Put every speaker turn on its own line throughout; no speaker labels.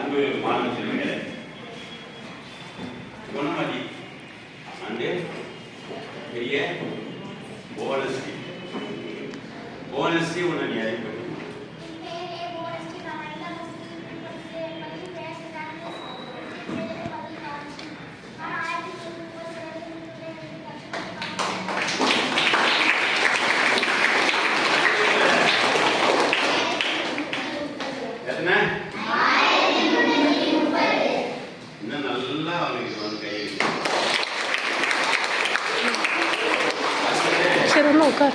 அன்பு மாணவ செல்வங்களே, குணமதி அண்டு பெரிய போனஸ்டி உன்னை நீ அறிவிக்க
लवकर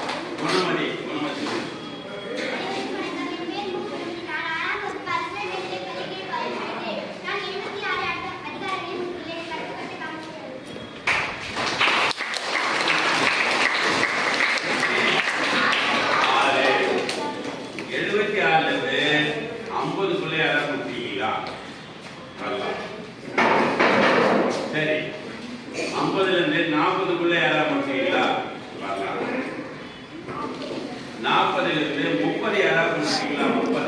சரி 50 இருந்து 40 யாராவது முடிச்சீங்களா? 40 இருந்து 30 யாராவது முடிச்சீங்களா? 30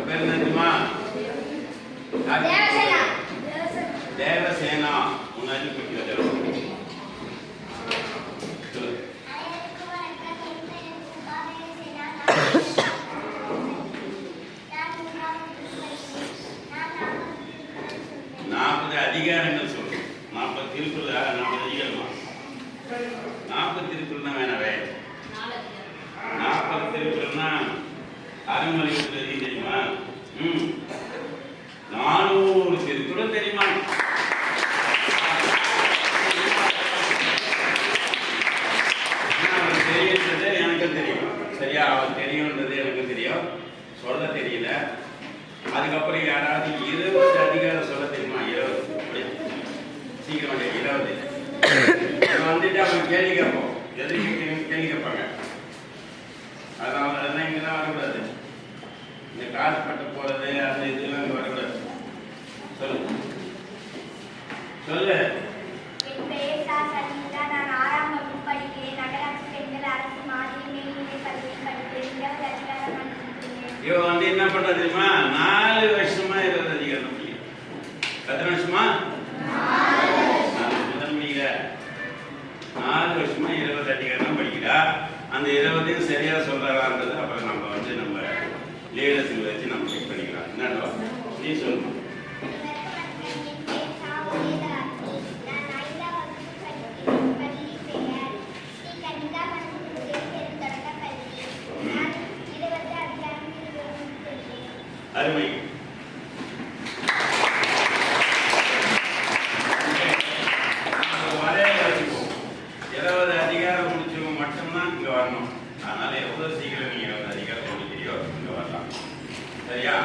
பேர் என்னமா? தேவசேனா முன்னாடி குறிப்பிட்ட அதிகாரங்கள் சொல்லும். 40 திருக்குறள் 40 அதிகாரமா? 40 திருக்குறள்னா வேணவே 40 திருக்குறள்னா அறமொழி தெரியுமா? 400 திருக்குறள் தெரியுமா? தெரியுன்றது எனக்கு தெரியும். சரியா? அவர் தெரியுன்றது எனக்கு தெரியும். சொல்ல தெரியல. அதுக்கப்புறம் யாராவது 20 அதிகாரம் சொல்ல தெரியுமா? 20 சீக்கிரம் 20 வந்துட்டு அவங்க கேள்வி கேட்போம். எதுக்கு கேள்வி கேட்பாங்க? அதெல்லாம் இங்கெல்லாம் வரக்கூடாது. இந்த காசு பட்டு போறது அந்த இதெல்லாம் இங்கே வரக்கூடாது. சொல்லு சொல்லு. இவ வந்து என்ன பண்றது தெரியுமா? 4 வருஷமா 20 அதிகாரம் படிக்கிறேன். எத்தனை வருஷமா? 4 வருஷமா 20 அதிகாரம் படிக்கிறா. அந்த 20 சரியா சொல்றாரான்றது அப்புறம் நம்ம வந்து நம்ம லீடர்ஸுங்களை வச்சு நம்ம செக் பண்ணிக்கலாம். என்னடா நீ சொல்லணும். அருமை. ஒரே வச்சுப்போம். 20 அதிகாரம் முடிச்சவங்க மட்டும்தான் இங்க வரணும். அதனால எவ்வளவு சீக்கிரம் நீங்க 20 அதிகாரம் முடிக்கிறியோ இங்க வரலாம். சரியா?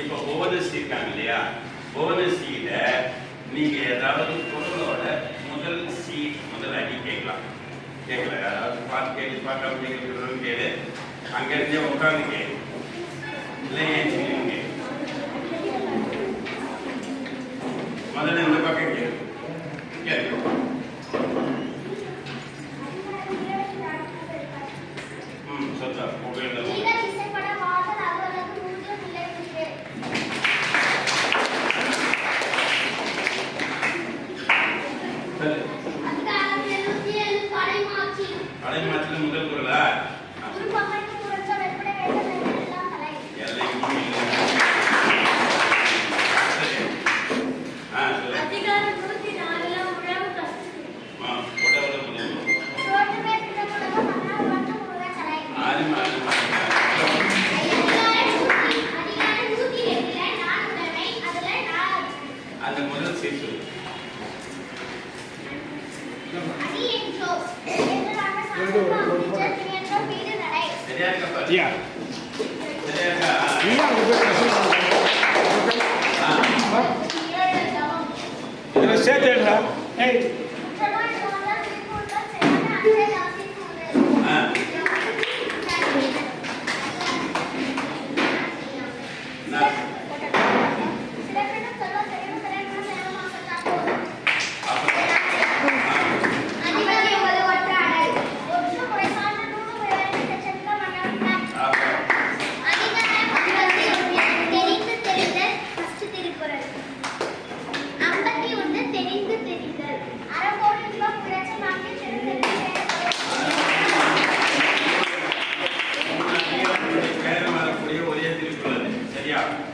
இப்ப போனஸ் இருக்காங்க இல்லையா? போனஸ் சீல நீங்க ஏதாவது பொருளோட முதல் அடி கேட்கலாம். கேட்கல யாராவது பார்த்து கேள்வி பார்க்காம கேட்கறது கேளு. அங்க இருந்தே உட்காந்து கேளு. இல்லையே முதல்ல இந்த பக்கம் கேளு. கேளு. சொல்றா மொபைல் அடைமாற்றில முதல் குரலா? அது முதல் சேர்த்து சரியா இருக்கா?
சேர்த்து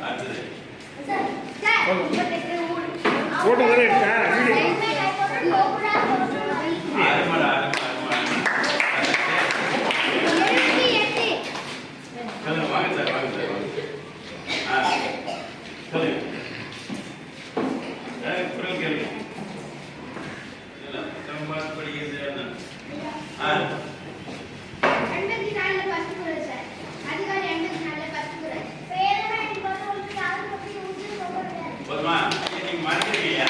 அடுத்தது ஆறுமடா சொல்லுங்க. வாங்க சார், வாங்க சார், வாங்க. சொல்லுங்க. குரல் கேளுங்க. படிக்கிறது என்ன? போதுமா? நீங்க மறந்துருக்கீங்க.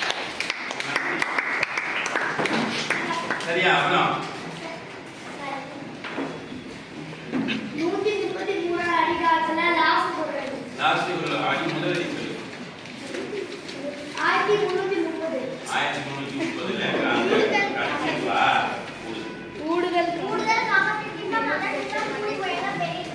சரியா? அப்புறம்
133 அடிகாரத்துல லாஸ்ட்
அடி முதல் சொல்லு.
1330 கூடுதல் சமத்தின் மதத்தின் கூடி போயதா பெரிய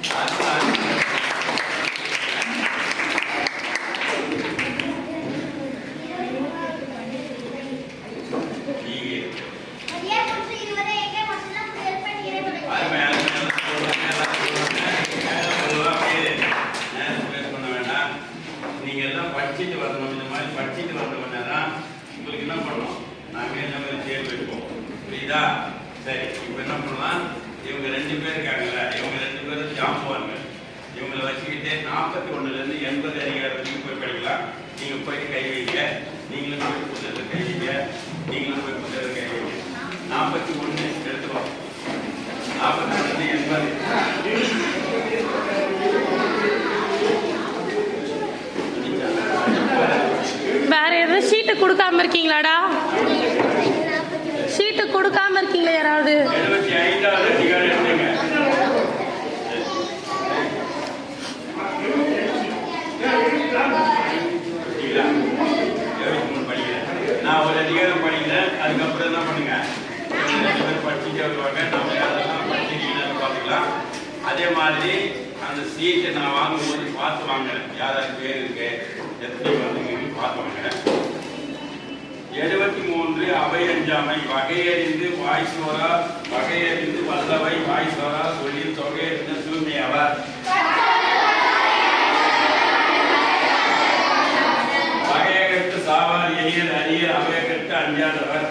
நீங்க எல்லாம் படிச்சுட்டு வரணும். இந்த மாதிரி படிச்சுட்டு வந்தோம்னா தான் உங்களுக்கு என்ன பண்ணணும், நாங்க என்ன மாதிரி தேர்வு வைப்போம். புரியுதா? சரி, இப்போ என்ன பண்ணலாம், இவங்க 2 பேர் இருக்காங்கல்ல, இவங்க 2 பேரும் ஜாம்புவாங்க. இவங்களை வச்சுக்கிட்டே 41லேருந்து 80 அதிகாரம் வரைக்கும் போய் படிக்கலாம். நீங்க போயிட்டு கை வைங்க, நீங்களும் போய் புத்தகத்தை கை வைங்க, நீங்களும் போய் புத்தகத்தை கை வைங்க. 41 எடுத்துக்கோ. 41 80
வேற எதுவும் ஷீட்டு கொடுக்காம இருக்கீங்களாடா? ஷீட்டு கொடுக்காம இருக்கீங்களா யாராவது?
75வது அதிகாரம் எடுத்துங்க. நான் ஒரு அதிகாரம் படிக்கிறேன், அதுக்கப்புறம் என்ன பண்ணுங்க, படிச்சுட்டே வருவாங்க. நம்ம யாரெல்லாம் படிச்சிருக்கீங்கன்னு பார்த்துக்கலாம். அதே மாதிரி அந்த சீட்டை நான் வாங்கும்போது பார்த்து வாங்குறேன், யாராவது பேர் இருக்கு, எத்தனை வந்து பார்த்து வாங்குறேன். 73 அவை அஞ்சாமை வகையறிந்து வாய்சோரா வகையறிந்து வல்லவை வாய்சோரா சொல்லி தொகையறிந்த தூய்மையவர் வகையகத்து சாவார் எரியர் அரியர் அவையகத்து அஞ்சாதவர்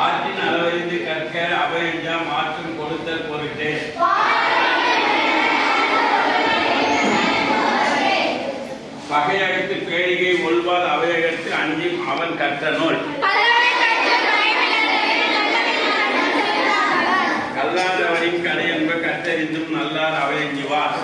ஆற்றின் அளவறிந்து கற்க அவை அஞ்சா மாற்றும் கொடுத்தல் பொருட்டு பகையகத்து பேடிகை ஒல்வால் அவையகத்து அஞ்சும் அவன் கற்ற நூல் கல்லாதவரின் கடை என்ப கற்றறிந்தும் நல்லார் அவையஞ்சுவார்